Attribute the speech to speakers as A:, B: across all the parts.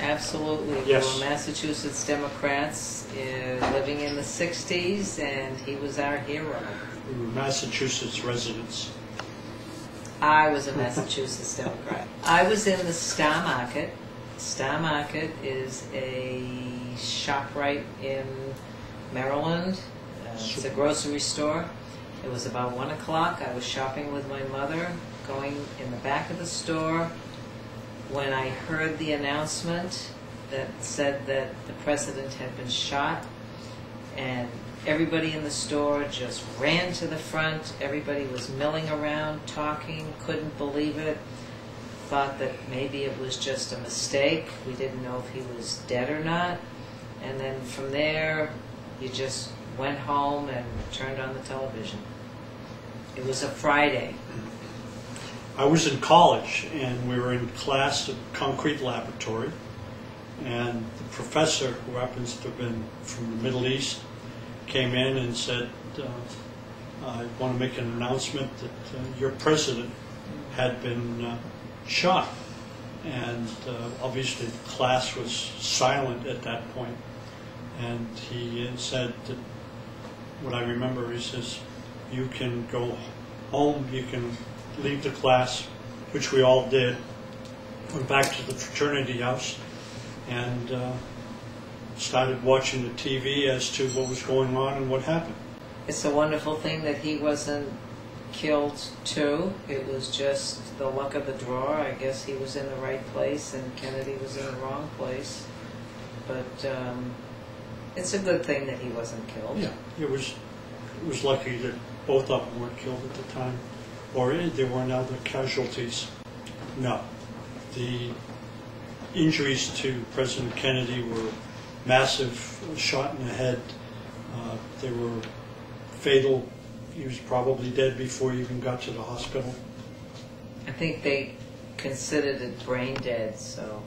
A: Absolutely.
B: Yes.
A: We were Massachusetts Democrats living in the 60s, and he was our hero.
B: We were Massachusetts residents.
A: I was a Massachusetts Democrat. I was in the Star Market. Star Market is a ShopRite in Maryland. It's a grocery store. It was about 1 o'clock. I was shopping with my mother, going in the back of the store, when I heard the announcement that said that the president had been shot, and everybody in the store just ran to the front. Everybody was milling around, talking, couldn't believe it, thought that maybe it was just a mistake. We didn't know if he was dead or not. And then from there, you just went home and turned on the television. It was a Friday.
B: I was in college, and we were in class at concrete laboratory, and the professor, who happens to have been from the Middle East, came in and said, I want to make an announcement that your president had been shot. And obviously the class was silent at that point. And he said that, what I remember, he says, you can go home, you can leave the class, which we all did, went back to the fraternity house, and started watching the TV as to what was going on and what happened.
A: It's a wonderful thing that he wasn't killed too. It was just the luck of the draw. I guess he was in the right place and Kennedy was in the wrong place. But it's a good thing that he wasn't killed.
B: Yeah, it was lucky that both of them weren't killed at the time, or there weren't other casualties. No, the injuries to President Kennedy were massive, shot in the head. They were fatal. He was probably dead before he even got to the hospital.
A: I think they considered it brain dead, so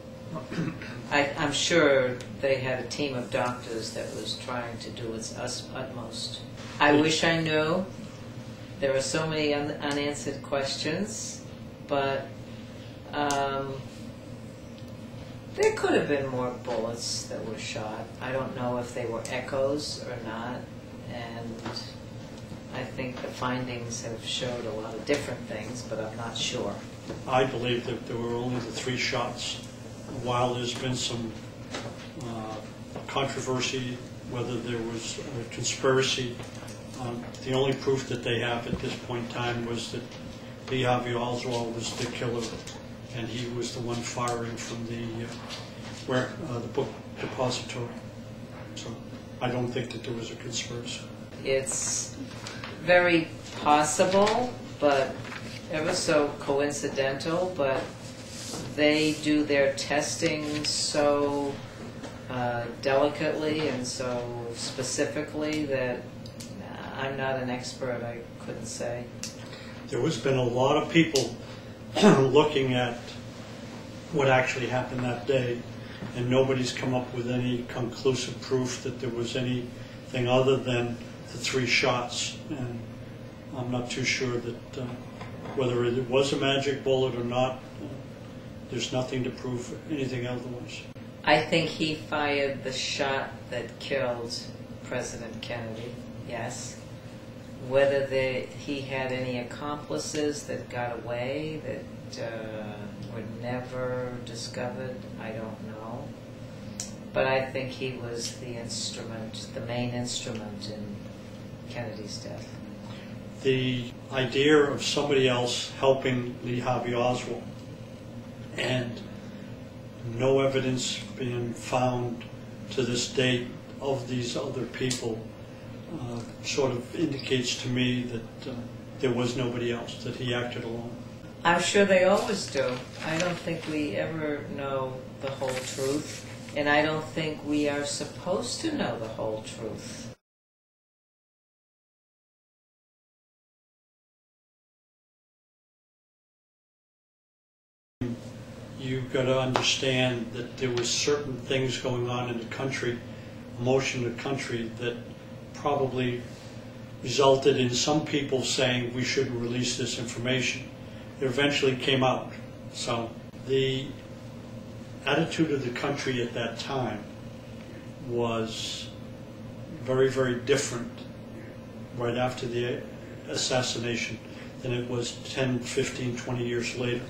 A: I'm sure they had a team of doctors that was trying to do its utmost. I wish I knew. There are so many unanswered questions, but there could have been more bullets that were shot. I don't know if they were echoes or not, and I think the findings have showed a lot of different things, but I'm not sure.
B: I believe that there were only the 3 shots. While there's been some controversy whether there was a conspiracy, the only proof that they have at this point in time was that Lee Harvey Oswald was the killer, and he was the one firing from the book depository. So I don't think that there was a conspiracy.
A: It's very possible, but ever so coincidental, but they do their testing so delicately and so specifically that I'm not an expert. I couldn't say.
B: There has been a lot of people looking at what actually happened that day, and nobody's come up with any conclusive proof that there was anything other than the 3 shots. And I'm not too sure that whether it was a magic bullet or not, there's nothing to prove anything otherwise.
A: I think he fired the shot that killed President Kennedy, yes. Whether he had any accomplices that got away that were never discovered, I don't know. But I think he was the instrument, the main instrument in Kennedy's death.
B: The idea of somebody else helping Lee Harvey Oswald and no evidence being found to this date of these other people sort of indicates to me that there was nobody else, that he acted alone.
A: I'm sure they always do. I don't think we ever know the whole truth, and I don't think we are supposed to know the whole truth.
B: You've got to understand that there was certain things going on in the country, emotion in the country, that probably resulted in some people saying we shouldn't release this information. It eventually came out. So the attitude of the country at that time was very, very different right after the assassination than it was 10, 15, 20 years later.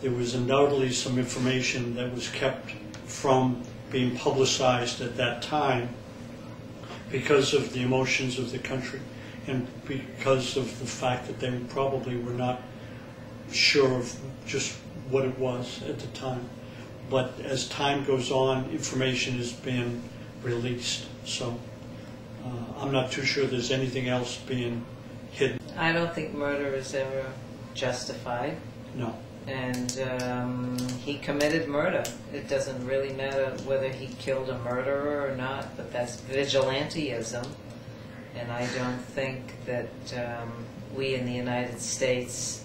B: There was undoubtedly some information that was kept from being publicized at that time because of the emotions of the country and because of the fact that they probably were not sure of just what it was at the time. But as time goes on, information is being released. So I'm not too sure there's anything else being hidden.
A: I don't think murder is ever justified.
B: No.
A: And he committed murder. It doesn't really matter whether he killed a murderer or not, but that's vigilantism. And I don't think that we in the United States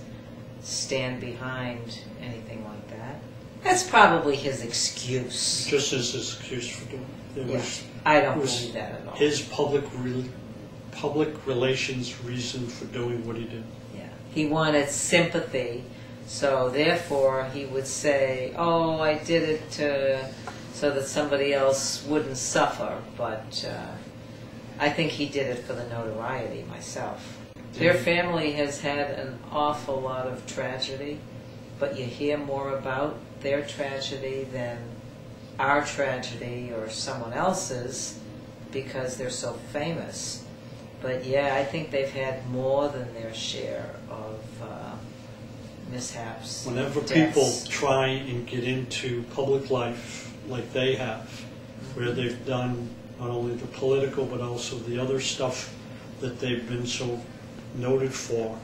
A: stand behind anything like that. That's probably his excuse.
B: Just his excuse for doing it.
A: I don't believe that at all.
B: His public relations reason for doing what he did.
A: Yeah. He wanted sympathy. So therefore, he would say, "Oh, I did it so that somebody else wouldn't suffer." But I think he did it for the notoriety myself. Their family has had an awful lot of tragedy, but you hear more about their tragedy than our tragedy or someone else's because they're so famous. But yeah, I think they've had more than their share of mishaps.
B: Whenever
A: deaths.
B: people try and get into public life like they have, where they've done not only the political but also the other stuff that they've been so noted for,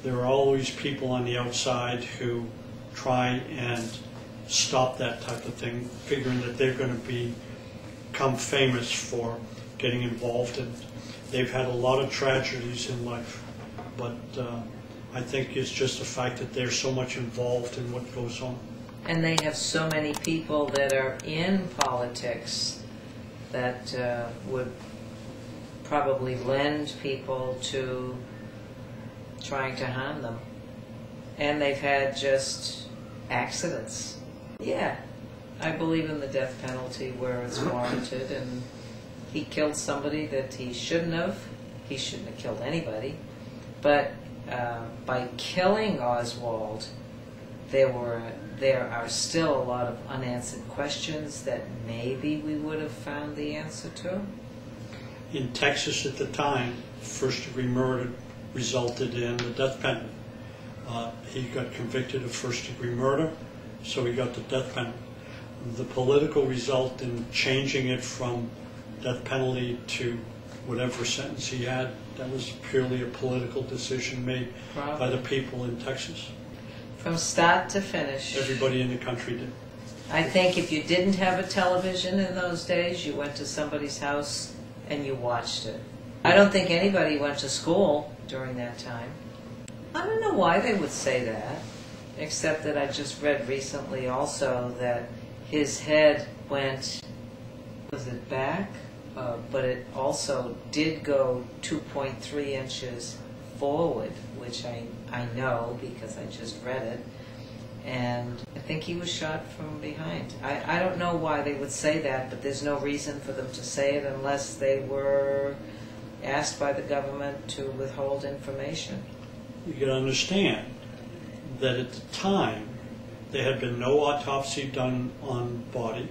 B: there are always people on the outside who try and stop that type of thing, figuring that they're going to become famous for getting involved in it. They've had a lot of tragedies in life, but I think it's just the fact that they're so much involved in what goes on.
A: And they have so many people that are in politics that would probably lend people to trying to harm them. And they've had just accidents. Yeah, I believe in the death penalty where it's warranted, and he killed somebody that he shouldn't have. He shouldn't have killed anybody. But by killing Oswald, there are still a lot of unanswered questions that maybe we would have found the answer to.
B: In Texas at the time, first-degree murder resulted in the death penalty. He got convicted of first-degree murder, so he got the death penalty. The political result in changing it from death penalty to whatever sentence he had, that was purely a political decision made by the people in Texas.
A: From start to finish.
B: Everybody in the country did.
A: I think if you didn't have a television in those days, you went to somebody's house and you watched it. I don't think anybody went to school during that time. I don't know why they would say that, except that I just read recently also that his head went, was it back? But it also did go 2.3 inches forward, which I know because I just read it. And I think he was shot from behind. I don't know why they would say that, but there's no reason for them to say it unless they were asked by the government to withhold information.
B: You can understand that at the time, there had been no autopsy done on the body.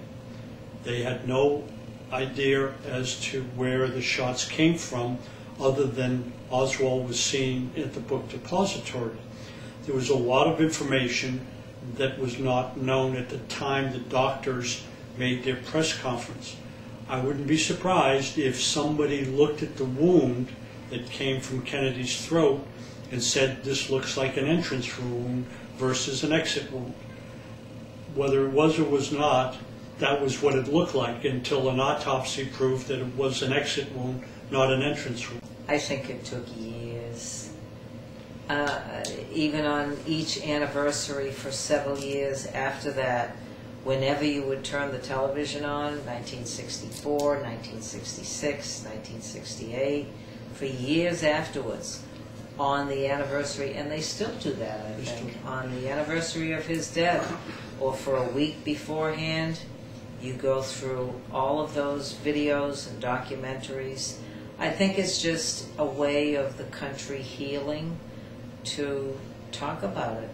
B: They had no idea as to where the shots came from other than Oswald was seen at the book depository. There was a lot of information that was not known at the time the doctors made their press conference. I wouldn't be surprised if somebody looked at the wound that came from Kennedy's throat and said this looks like an entrance wound versus an exit wound. Whether it was or was not, that was what it looked like until an autopsy proved that it was an exit wound, not an entrance wound.
A: I think it took years. Even on each anniversary for several years after that, whenever you would turn the television on, 1964, 1966, 1968, for years afterwards, on the anniversary, and they still do that, I
B: They
A: think,
B: still do.
A: on the anniversary of his death, or for a week beforehand. You go through all of those videos and documentaries. I think it's just a way of the country healing to talk about it.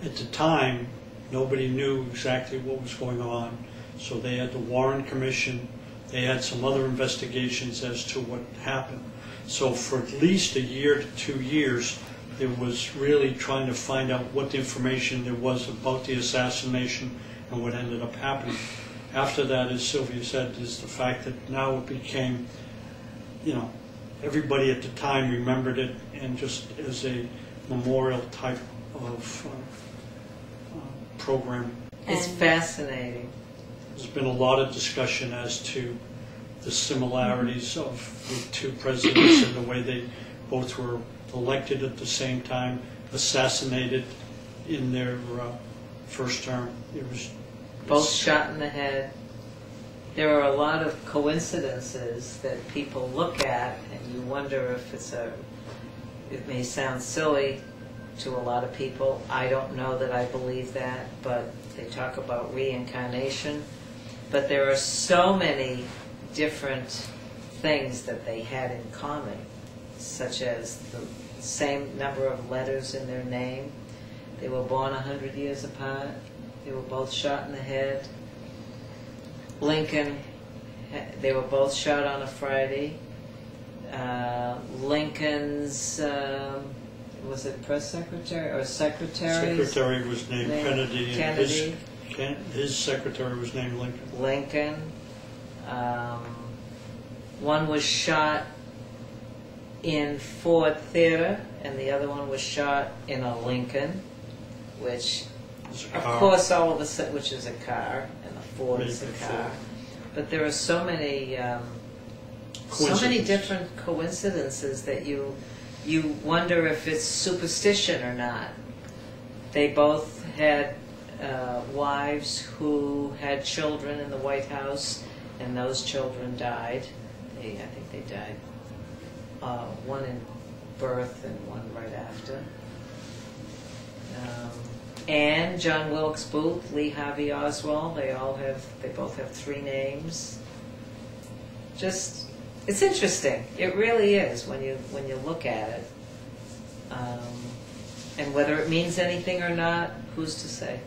B: At the time, nobody knew exactly what was going on, so they had the Warren Commission, they had some other investigations as to what happened. So for at least a year to 2 years, it was really trying to find out what information there was about the assassination and what ended up happening. After that, as Sylvia said, is the fact that now it became, everybody at the time remembered it, and just as a memorial type of program.
A: It's fascinating.
B: There's been a lot of discussion as to the similarities of the two presidents and the way they both were elected at the same time, assassinated in their first term. It was
A: Both shot in the head. There are a lot of coincidences that people look at, and you wonder if it may sound silly to a lot of people. I don't know that I believe that, but they talk about reincarnation. But there are so many different things that they had in common, such as the same number of letters in their name. They were born 100 years apart. They were both shot in the head. Lincoln, they were both shot on a Friday. Lincoln's, was it press secretary or secretary?
B: secretary was named Kennedy, and
A: Kennedy.
B: his secretary was named Lincoln.
A: Lincoln. One was shot in Ford Theater, and the other one was shot in a Lincoln, which,
B: It's a
A: of
B: car.
A: course, all of a sudden, which is a car, and a Ford is a
B: Maybe a
A: car.
B: Ford.
A: But there are so many
B: Coincidences.
A: different coincidences that you wonder if it's superstition or not. They both had wives who had children in the White House, and those children died. I think they died, one in birth and one right after. And John Wilkes Booth, Lee Harvey Oswald, they both have 3 names. Just, it's interesting. It really is when you look at it. And whether it means anything or not, who's to say?